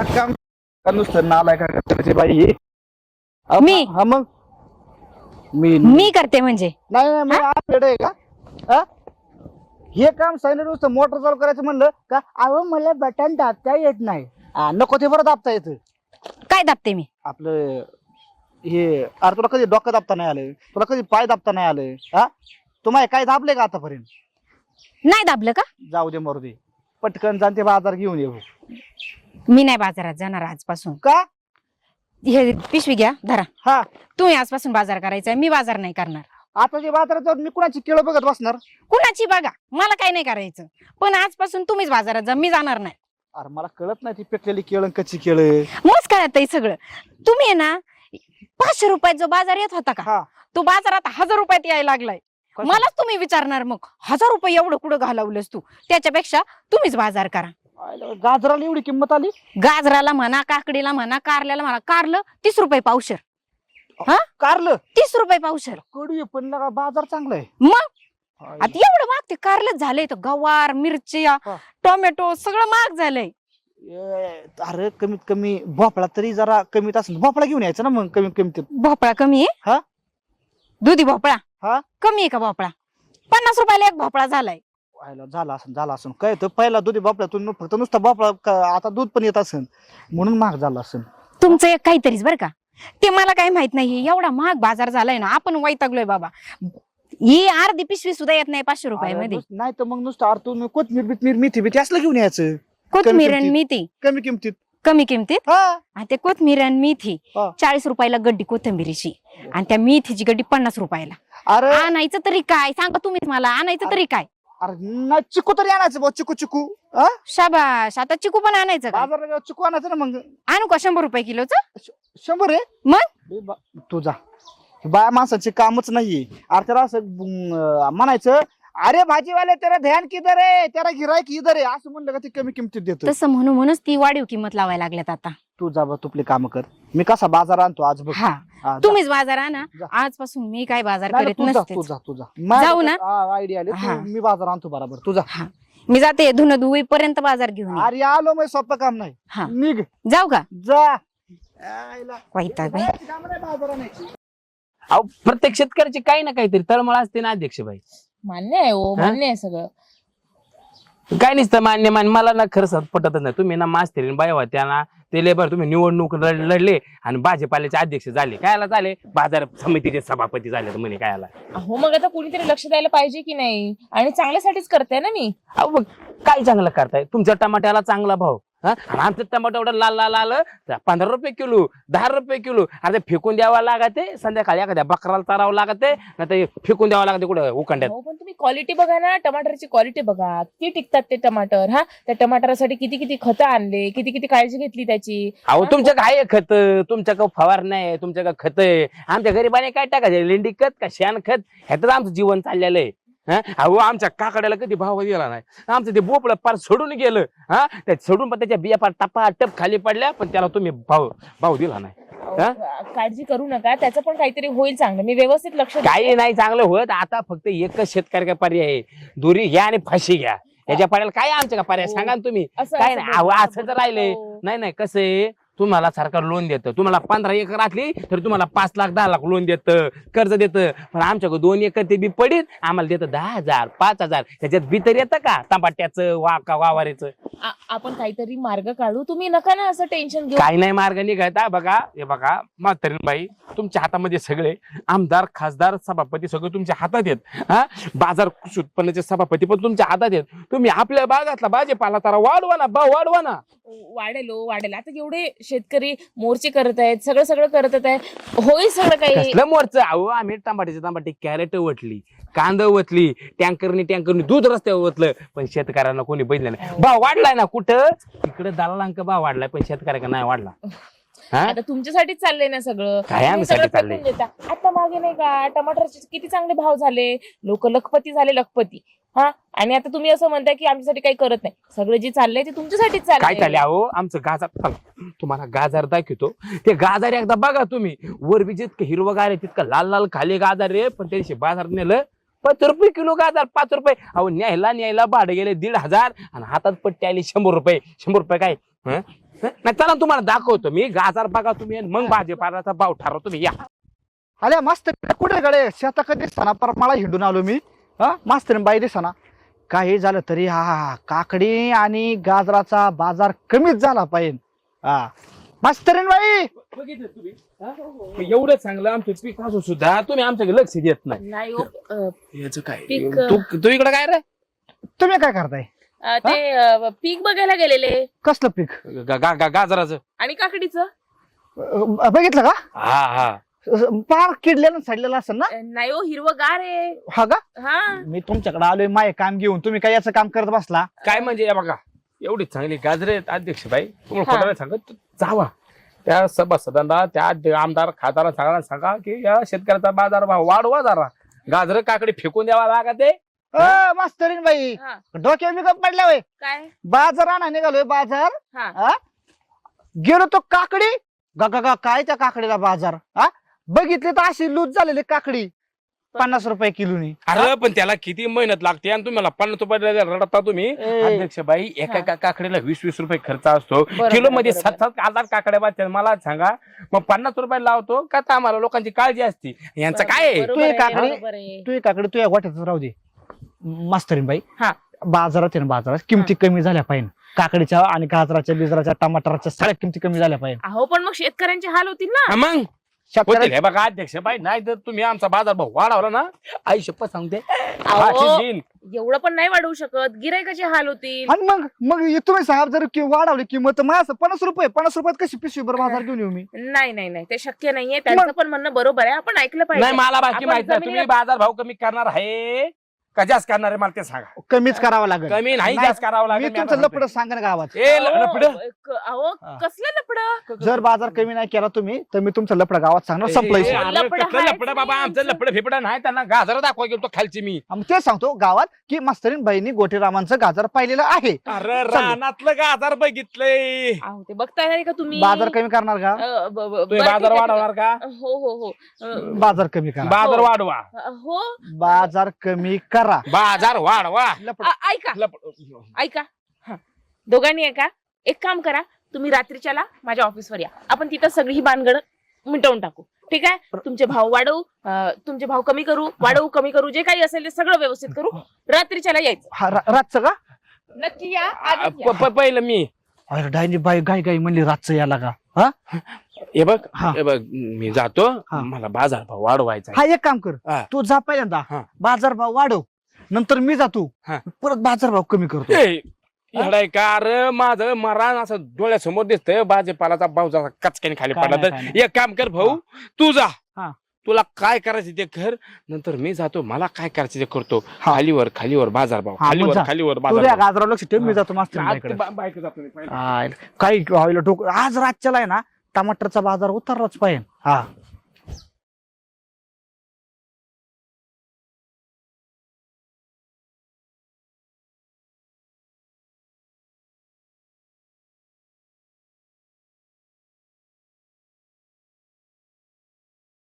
काम नुसतं नालाय का करायची बाई मी? हा मग मी करते म्हणजे नाही नाही मग आपल्याकडे आहे का हा? हे काम सांगितलं नुसतं मोटर चालू करायचं म्हणलं का अहो मला बटन दाबता येत नाही नको ते बरं दाबता येतं काय दाबते मी? आपलं हे अरे तुला कधी डोकं दाबता नाही आलं तुला कधी पाय दाबता नाही आलं हा तुम्हाला काय दाबले का आतापर्यंत नाही दाबलं का? जाऊ दे मरू दे पटकन जाण ते बाजार घेऊन येऊ मी नाही बाजारात जाणार आजपासून. का हे पिशवी घ्या धरा. हा तुम्ही आजपासून बाजार करायचा मी बाजार नाही करणार. आता ते बाजारात जाऊन मी कुणाची केळं बघत बसणार कुणाची बघा मला काही नाही करायचं पण आजपासून तुम्हीच बाजारात जा मी जाणार नाही. अरे मला कळत नाही ती पेटलेली केळं कच्ची केळं मस्त कळत सगळं. तुम्ही आहे ना 500 रुपयात जो बाजार येत होता का हा तो बाजारात 1000 रुपयात यायला लागलाय. कसं? मलाच तुम्ही विचारणार मग 1000 रुपये एवढं कुठं घालवलंस तू त्याच्यापेक्षा तुम्हीच बाजार करा. गाजराला एवढी किंमत आली गाजराला म्हणा काकडीला म्हणा कारल्याला म्हणा कारलं 30 रुपये पावशर. हा कारलं 30 रुपये पावशर. कडू आहे पण लगा बाजार चांगला आहे मग आता एवढं महाग ते कारलंच झालंय तर गवार मिरच्या हा. टोमॅटो सगळं महाग झालंय. अरे कमीत कमी भोपळा तरी जरा कमीत असेल भोपळा घेऊन यायचा ना मग कमीत कमी भोपळा कमी आहे. हा दुधी भोपळा हा कमी आहे का भोपळा? 50 रुपयाला एक भोपळा झालाय. झाला असं काय तर पहिला दुधी भोपळा तू फक्त नुसता भोपळा आता दूध पण येत असेल म्हणून महाग झाला असेल. तुमचं एक काहीतरीच बरं का ते मला काही माहित नाही. एवढा महाग बाजार झालाय ना आपण वैतागलोय बाबा. ही अर्धी पिशवी सुद्धा येत नाही 500 रुपयामध्ये. नाही तर मग नुसतं अर्थून कोथमीर बिथमीर मेथी बिथी असलं घेऊन यायचं कोथमीर आणि मेथी कमी किमतीत. कमी किमतीत. हा आणि ते कोथमीर आणि मेथी हा. 40 रुपयाला गड्डी कोथिंबीरीची आणि त्या मेथीची गड्डी 50 रुपयाला. अरे आणायचं तरी काय सांगा तुम्हीच मला आणायचं तरी काय? अरे नाही चिकू तरी आणायचं भाऊ चिकू चिकू हा? शाबाश आता चिकू पण आणायचं का? बाजारात गेल्यावर चिकू आणायचं ना मग आणू का 100 रुपये किलोचं? 100 आहे मग तू जा बाया माणसाचे कामच नाहीये. अरे त्याला असं म्हणायचं अरे भाजीवाले तेरा ध्यान किधर आहे तेरा गिराईक इधर आहे असं म्हणलं का ते कमी किमतीत देतो. तसं म्हणूनच ती वाढीव किंमत लावायला लागल्यात आता. तू जा बा तुपले काम कर मी कसा बाजार आणतो आज बघ. हा हा, जा. तुम्हीच बाजार आणा. जा. आजपासून मी काय बाजार नाही, करीत तू जा नसते. तू जा तू जा जाऊ ना? आयडिया आली हा. मी बाजार आणतो बरोबर तू जा. हा मी जाते धुन धुई पर्यंत बाजार घेऊन ये. अरे आलो मग सोपं काम नाही हा निघ जाऊ का? जा वैताग बाई. बाजार आणायची. अहो प्रत्येक शेतकऱ्याची काही ना काहीतरी तळमळ असते ना अध्यक्ष बाई. मान्य आहे हो मान्य आहे सगळं. काय नसतं मान्य मला ना खरंच पटतच नाही. तुम्ही ना मास्तर बाय होत्या ना ते लेबर तुम्ही निवडणूक लढले आणि भाजपाल्याचे अध्यक्ष झाले कायला झाले बाजार समितीचे सभापती झाले तर म्हणे कायला. हो मग आता कुणीतरी लक्ष द्यायला पाहिजे की नाही आणि चांगल्यासाठीच करते ना मी. अहो मग काय चांगलं करताय तुमच्या टमाट्याला चांगला भाव आणि आमचं टमाटो एवढं लाल लाल आलं 15 रुपये किलो 10 रुपये किलो. अरे फेकून द्यावं लागते संध्याकाळी एखाद्या बकराला चारावं लागते नाही तर फेकून द्यावं लागते कुठं उकांड्यात. हो पण तुम्ही क्वालिटी बघा ना टमाटरची क्वालिटी बघा किती टिकतात ते टमाटर. हा त्या टमाटरासाठी किती किती खतं आणले किती किती काळजी घेतली त्याची. अहो तुमच्या काय खत तुमच्या का फवार नाही तुमच्या का खत आहे. आमच्या गरीबाने काय टाकायचं लेंडी खत का शेण खत ह्यातच आमचं जीवन चाललेलं आहे. अहो आमच्या काकड्याला कधी भाव दिला नाही. आमचं ते बोपळ पार सोडून गेलं त्या सोडून पण त्याच्या बिया पार टपा टप खाली पडल्या पण त्याला तुम्ही भाव दिला नाही. काळजी करू नका त्याचं पण काहीतरी होईल चांगलं मी व्यवस्थित लक्ष काही नाही चांगलं होत. आता फक्त एकच शेतकरी पर्याय आहे दुरी घ्या आणि फाशी घ्या. याच्या पर्याय काय आमच्या का पर्याय सांगा ना तुम्ही. काय नाही अहो असं तर राहिले नाही कसं आहे तुम्हाला सरकार लोन देतं. तुम्हाला 15 एकर असली तर तुम्हाला 5 लाख 10 लाख लोन देतं कर्ज देतं. पण आमच्याकडे 2 एकर ते बी पडीत आम्हाला देतं 10,000 5,000 त्याच्यात बी तर येतं का टमाट्याचं वावाऱ्याचं. आपण काहीतरी मार्ग काढू तुम्ही नका ना असं टेन्शन घेऊ. काही नाही मार्ग निघत. बघा हे बघा म्हातारीण बाई तुमच्या हातामध्ये सगळे आमदार खासदार सभापती सगळं तुमच्या हातात आहेत. बाजार कृषी उत्पन्नाचे सभापती पण तुमच्या हातात आहेत. तुम्ही आपल्या भागातला भाजीपाला तर वाढवा ना भाव वाढवा ना. वाढेल आता एवढे शेतकरी मोर्चे करत आहेत सगळं करत आहे होईल सगळं काही. कसलं मोर्च अहो आम्ही टमाटे कॅरेट वटली कांदा वतली टँकरनी दूध रस्त्यावर वतलं पण शेतकऱ्यांना कोणी बघितलं नाही. भाव वाढलाय ना कुठं इकडे दलालांक भाव वाढलाय पण शेतकऱ्याला नाही वाढला. आता तुमच्यासाठीच चाललंय ना सगळं. काय आमच्यासाठी चाललंय? आता मागे नाही का टमाटरचे किती चांगले भाव झाले लोक लखपती झाले लखपती. हा आणि आता तुम्ही असं म्हणताय की आमच्यासाठी काही करत नाही. सगळं जे चाललंय ते तुमच्यासाठीच काय चाललंय. चाललंय अहो आमचं गाजर तुम्हाला गाजर दाखवतो. ते गाजर एकदा बघा तुम्ही वर बी जितकं हिरवगार आहे तितकं लाल लाल खाली गाजर रे पण त्या दिवशी बाजार नेलं 5 रुपये किलो गाजर 5 रुपये. अहो न्यायला भाडे गेले 1,500 आणि हातात पट्टी आली 100 रुपये. 100 रुपये काय नाही चला तुम्हाला दाखवतो मी गाजर बघा तुम्ही आणि मग भाजीपाल्याचा भाव ठरवतो तुम्ही या. आल्या मस्त कुठे गडे शेता कधी दिसताना पर मला हिंडून आलो मी. हा मस्त बाई दिसताना. काही झालं तरी हा काकडी आणि गाजराचा बाजार कमीच झाला पाहिजे. हा मास्तरीन बाई बघितलं तुम्ही एवढं चांगलं आमचं पीक असू सुद्धा तुम्ही आमच्याकडे लक्ष देत नाही. नाही हो, याचं काय पीक, तू इकडे काय रे तुम्ही काय करताय? ते पीक बघायला गेलेले कसलं पीक? गाजराचं आणि काकडीचं. बघितलं का? हा हा पार किडलेलं सडलेलं असेल ना. नाही हो, हिरवगार आहे. हा का? हा मी तुमच्याकडे आलोय माय काम घेऊन, तुम्ही काय याचं काम करत बसला? काय म्हणजे या बघा एवढी चांगली गाजरे आहेत अध्यक्ष बाई तुम्हाला हा. खोटं नाही सांगत जावा त्या सभासदांना त्या आमदार खासदारांना सगळ्यांना सांगा की या शेतकऱ्याचा बाजार भाव वाढवा जरा गाजर काकडी फेकून द्यावा लागा ते मास्तरीन बाई हा. डोक्यावर मी गप पडल्या होय. काय. बाजार आणा निघालोय बाजार. हा. हा? गेलो तो काकडी गा काय त्या काकडीला बाजार. हा बघितले तर अशी लूज झालेली काकडी 50 रुपये किलोनी. अरे पण त्याला किती मेहनत लागते आणि तुम्हाला 50 रुपये रडता तुम्ही अध्यक्ष बाई एका काकडीला 20-20 रुपये खर्च असतो किलो मध्ये 7-7 हजार काकड्या बाजतात मला सांगा मग 50 रुपये लावतो का तर आम्हाला लोकांची काळजी असते यांचं काय आहे? बरोबर तू आहे, काकडी बरोबर आहे. तू काकडी तुझ्या गोठ्यातच राहू दे मास्तरीन बाई. हा. बाजारात आहे ना बाजारात किमती कमी झाल्या पाहिजे. काकडीच्या आणि गाजराच्या बिजराच्या टमाटरच्या सगळ्या किमती कमी झाल्या पाहिजे. अहो पण मग शेतकऱ्यांचे हाल होतील ना. हा मग शेतकऱ्या- होतील हे बघा अध्यक्ष बाई नाही तर तुम्ही आमचा बाजार भाव वाढवला ना आई शपथ सांगते अहो, फाशीच देईन. एवढं पण नाही वाढवू शकत. गिरायकाचे हाल होतील. आणि मग तुम्ही साहेब जर वाढवली किंमत माझं 50 रुपयात कशी पिशवीभर बाजार घेऊन येऊ मी? नाही ते शक्य नाहीये. त्यांचं पण म्हणणं बरोबर आहे. आपण ऐकलं पाहिजे. नाही मला बाकी आपण माहित नाही जमिनीला- तुम्ही बाजार भाव कमी करणार आहे का जास्त करणार आहे मला ते सांगा. कमीच करावं लागेल. कमी नाही नाही, जास्त करावं मी लागेल तुमचं लपड सांगेन गावात. ए लपड अहो हा. कसलं लपड. जर बाजार कमी नाही केला तुम्ही तर मी तुमचं लपड गावात सांगणार संपलं ए, विषय. लफडं आहेच लपड बाबा नाही आमचं आमचं. लपड फेपड नाही त्यांना गाजर दाखवा गेलो खालची मी. मग ते सांगतो गावात की मास्तरीन बाईंनी गोटेरामांचं गाजर पाहिलेलं आहे. अरे रानातलं गाजर बघितलंय अहो ते बघताय नाही का तुम्ही. बाजार कमी करणार का? तुम्ही बरं, बाजार ठीक आहे, वाढवणार का? हो बाजार कमी करा. बाजार वाढवा हो बाजार कमी करा. बाजार वाढवा लपड ऐका लपड ऐका. हा. दोघांनी ऐका. एक काम करा, तुम्ही रात्रीच्याला माझ्या ऑफिसवर या. आपण तिथं सगळी ही भानगड मिटवून टाकू. ठीक आहे. तुमचे भाव वाढवू, तुमचे भाव कमी करू, वाढवू कमी करू, जे काही असेल ते सगळं व्यवस्थित करू. रात्रीच्याला यायचं. हा, रातचं का? नक्की या. आजच या. पहिलं मी अरे डायनी बाई गाई म्हणली रातचं याला का? हा हे बघ हा. हे बघ मी जातो हा. मला बाजार भाव वाढवायचा हा एक काम कर, हा. तू जा पहिल्यांदा हा. बाजार भाव वाढव, नंतर मी जातो हा. परत बाजार भाव कमी करतो. येडाय का अरे माझं मरण असं डोळ्यासमोर दिसतंय भाजीपालाचा भाव जसा कचक्याने खाली काय पडला नाही, तर काय नाही. एक काम कर भाऊ तू जा हा. तुला काय करायचं ते कर नंतर मी जातो मला काय करायचं ते करतो. हा. खालीवर बाजार भाव हा, मग जा. खालीवर तू बाजार त्या भाव. गाजरावर लक्ष ठेव, मी हा. जातो मास्तर आज ते बायको जातो मी पहिलं. काही व्हायला आज रातच्याला आहे ना टमाटरचा बाजार उतरलाच पाहिजे. हा